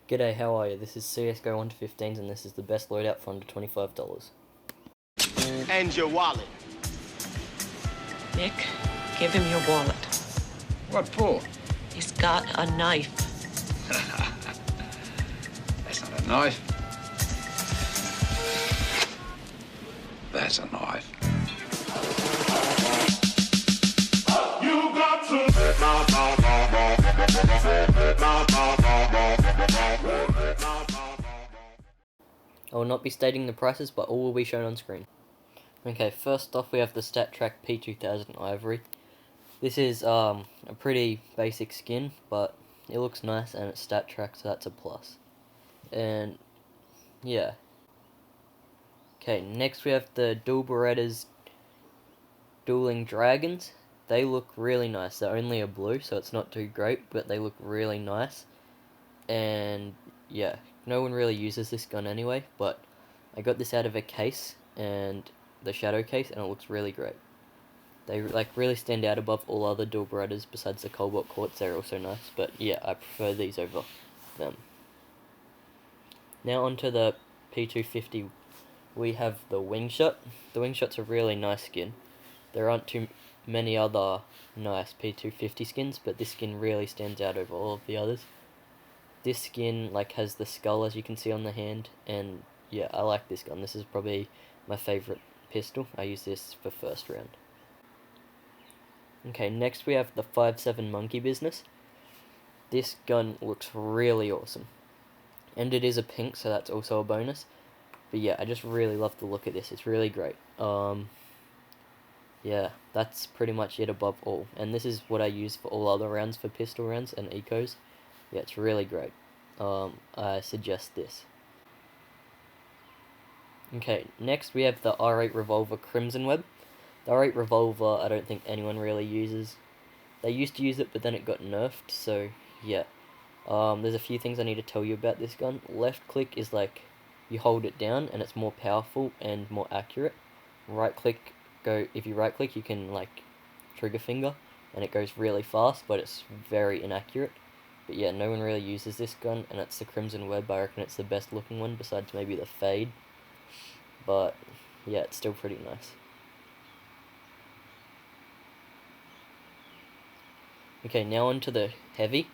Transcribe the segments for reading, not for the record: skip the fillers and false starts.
G'day, how are you? This is CSGO 1-15s and this is the best loadout for under $25. And your wallet. Nick, give him your wallet. What for? He's got a knife. That's not a knife. That's a knife. You got to. I will not be stating the prices, but all will be shown on screen. Okay, first off we have the Stattrack P2000 Ivory. This is a pretty basic skin, but it looks nice and it's Stattrack, so that's a plus. And yeah. Okay, next we have the Dual Berettas Dueling Dragons. They look really nice. They're only a blue, so it's not too great, but they look really nice. And yeah, no one really uses this gun anyway, but I got this out of a case, and the shadow case, and it looks really great. They like really stand out above all other Dual Berettas besides the Cobalt Quartz. They're also nice, but yeah, I prefer these over them. Now onto the P250, we have the Wingshot. The Wingshot's a really nice skin. There aren't too many other nice P250 skins, but this skin really stands out over all of the others. This skin like has the skull, as you can see on the hand, and yeah, I like this gun. This is probably my favourite pistol. I use this for first round. Okay, next we have the 5.7 Monkey Business. This gun looks really awesome. And it is a pink, so that's also a bonus. But yeah, I just really love the look at this. It's really great. Yeah, that's pretty much it above all. And this is what I use for all other rounds, for pistol rounds and ecos. Yeah, it's really great. I suggest this. Okay, next we have the R8 Revolver Crimson Web. The R8 Revolver, I don't think anyone really uses. They used to use it, but then it got nerfed, so yeah. There's a few things I need to tell you about this gun. Left click is like, you hold it down and it's more powerful and more accurate. Right click, if you right click you can like trigger finger and it goes really fast, but it's very inaccurate. But yeah, no one really uses this gun, and it's the Crimson Web. I reckon it's the best looking one besides maybe the Fade. But yeah, it's still pretty nice. Okay, now onto the heavy.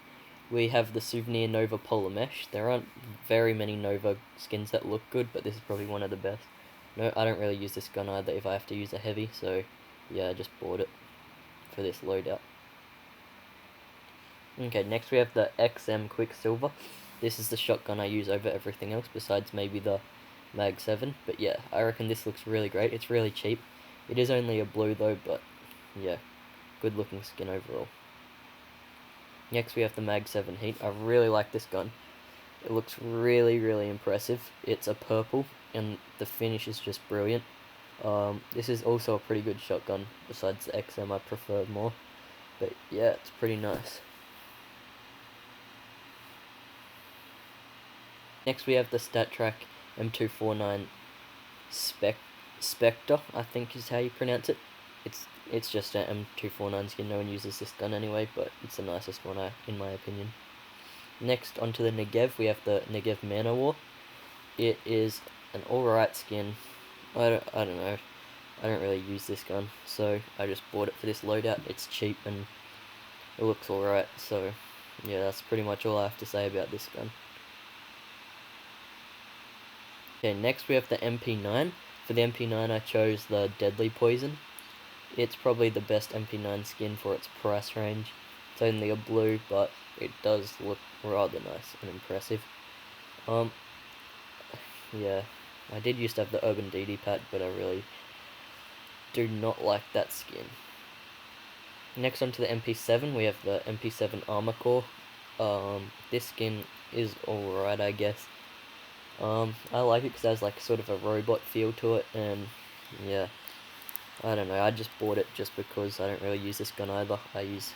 We have the Souvenir Nova Polymesh. There aren't very many Nova skins that look good, but this is probably one of the best. No, I don't really use this gun either if I have to use a heavy, so yeah, I just bought it for this loadout. Okay, next we have the XM Quicksilver. This is the shotgun I use over everything else besides maybe the Mag 7, but yeah, I reckon this looks really great. It's really cheap. It is only a blue though, but yeah, good looking skin overall. Next we have the Mag 7 Heat. I really like this gun. It looks really, really impressive. It's a purple, and the finish is just brilliant. This is also a pretty good shotgun, besides the XM I prefer more. But yeah, it's pretty nice. Next we have the Stattrack M249 Spectre, I think is how you pronounce it. It's just an M249 skin. No one uses this gun anyway, but it's the nicest one in my opinion. Next, onto the Negev, we have the Negev Man-O-War. It is an alright skin. I don't know. I don't really use this gun, so I just bought it for this loadout. It's cheap and it looks alright, so yeah, that's pretty much all I have to say about this gun. Okay, next we have the MP9. For the MP9 I chose the Deadly Poison. It's probably the best MP9 skin for its price range. It's only a blue, but it does look rather nice and impressive. Yeah, I did used to have the Urban DD pack, but I really do not like that skin. Next onto the MP7, we have the MP7 Armored Core. This skin is alright, I guess. I like it because it has like sort of a robot feel to it, and yeah, I don't know, I just bought it just because I don't really use this gun either. I use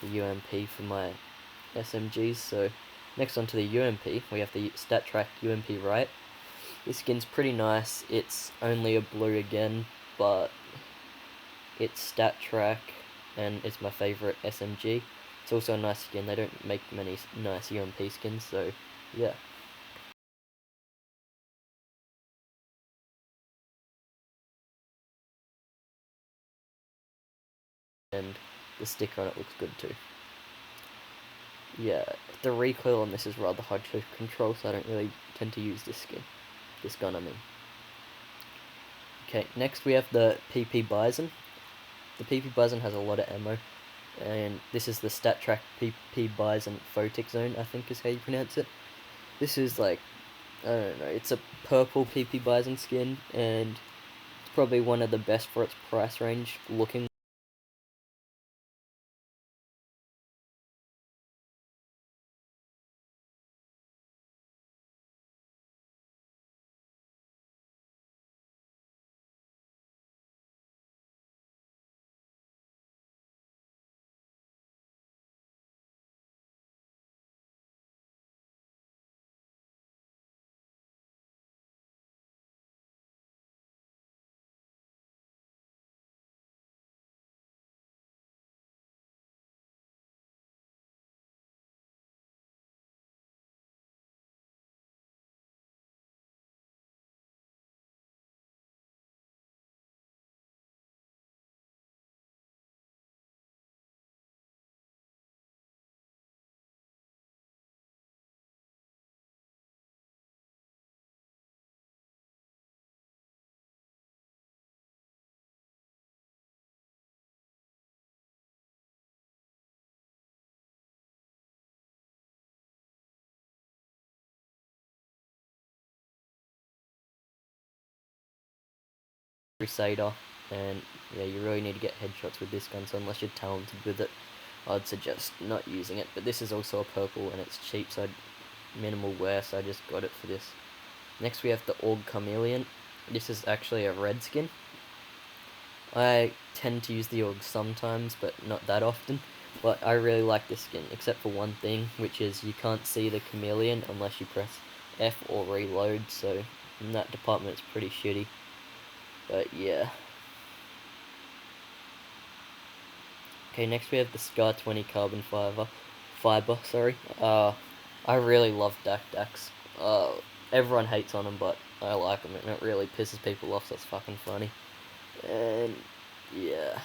the UMP for my SMGs. So next onto the UMP, we have the Stattrak UMP Right. This skin's pretty nice. It's only a blue again, but it's Stattrack and it's my favourite SMG. It's also a nice skin. They don't make many nice UMP skins, so yeah. And the sticker on it looks good too. Yeah, the recoil on this is rather hard to control, so I don't really tend to use this skin. This gun, I mean. Okay, next we have the PP Bison. The PP Bison has a lot of ammo, and this is the Stattrack PP Bison Photic Zone, I think is how you pronounce it. This is like, I don't know, it's a purple PP Bison skin, and it's probably one of the best for its price range looking. Crusader, and yeah, you really need to get headshots with this gun, so unless you're talented with it, I'd suggest not using it. But this is also a purple, and it's cheap, so minimal wear, so I just got it for this. Next we have the Org Chameleon. This is actually a red skin. I tend to use the Org sometimes, but not that often. But I really like this skin, except for one thing, which is you can't see the chameleon unless you press F or reload, so in that department it's pretty shitty. But yeah. Okay, next we have the Scar 20 carbon fiber. I really love Dacks. Everyone hates on them, but I like them, and it really pisses people off, so it's fucking funny. And yeah,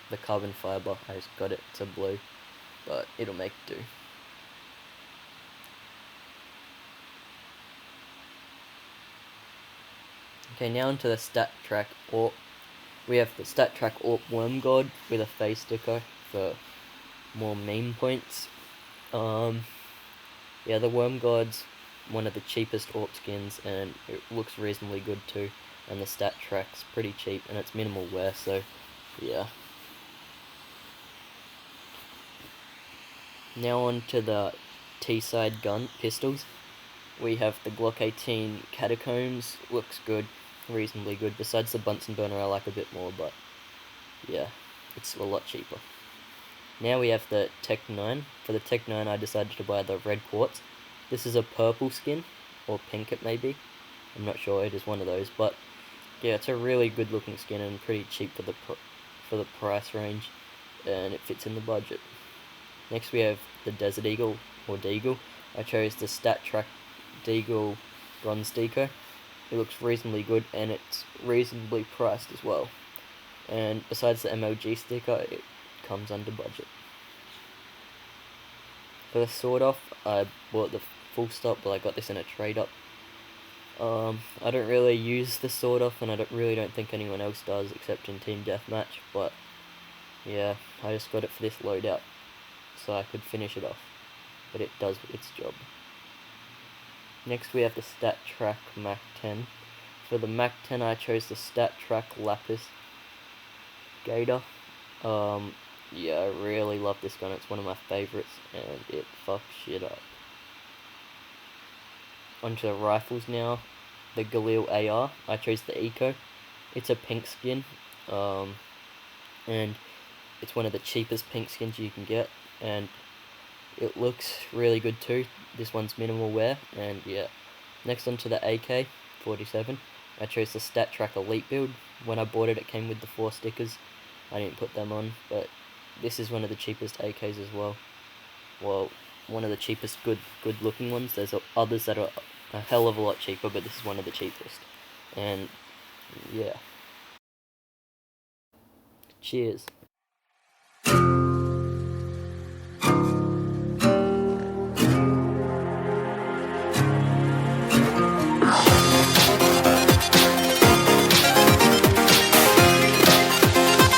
the carbon fiber, I just got it to blue, but it'll make do. Okay, now into the Stattrack AWP. We have the Stattrack AWP Worm God with a face sticker for more meme points. Yeah, the Worm God's one of the cheapest AWP skins, and it looks reasonably good too. And the Stattrack's pretty cheap, and it's minimal wear, so yeah. Now on to the Teeside gun pistols. We have the Glock 18 Catacombs, looks good, reasonably good. Besides the Bunsen burner I like a bit more, but yeah, it's a lot cheaper. Now we have the Tech 9. For the Tech 9 I decided to buy the red quartz. This is a purple skin, or pink it may be. I'm not sure, it is one of those, but yeah, it's a really good looking skin and pretty cheap for the price range, and it fits in the budget. Next we have the Desert Eagle, or Deagle. I chose the Stattrack Deagle Bronze Deco. It looks reasonably good, and it's reasonably priced as well. And besides the MLG sticker, it comes under budget. For the sword off, I bought the full stop, but I got this in a trade up. I don't really use the sword off, and I don't think anyone else does except in team deathmatch. But yeah, I just got it for this loadout, so I could finish it off. But it does its job. Next we have the Stattrack Mac 10. For the Mac 10 I chose the Stattrack Lapis Gator. Yeah, I really love this gun, it's one of my favourites, and it fucks shit up. Onto the rifles now. The Galil AR, I chose the Eco. It's a pink skin, and it's one of the cheapest pink skins you can get, and it looks really good too. This one's minimal wear, and yeah. Next onto the AK47. I chose the Stattrack Elite build. When I bought it, it came with the 4 stickers. I didn't put them on, but this is one of the cheapest AKs as well. Well, one of the cheapest good looking ones. There's others that are a hell of a lot cheaper, but this is one of the cheapest. And yeah, cheers.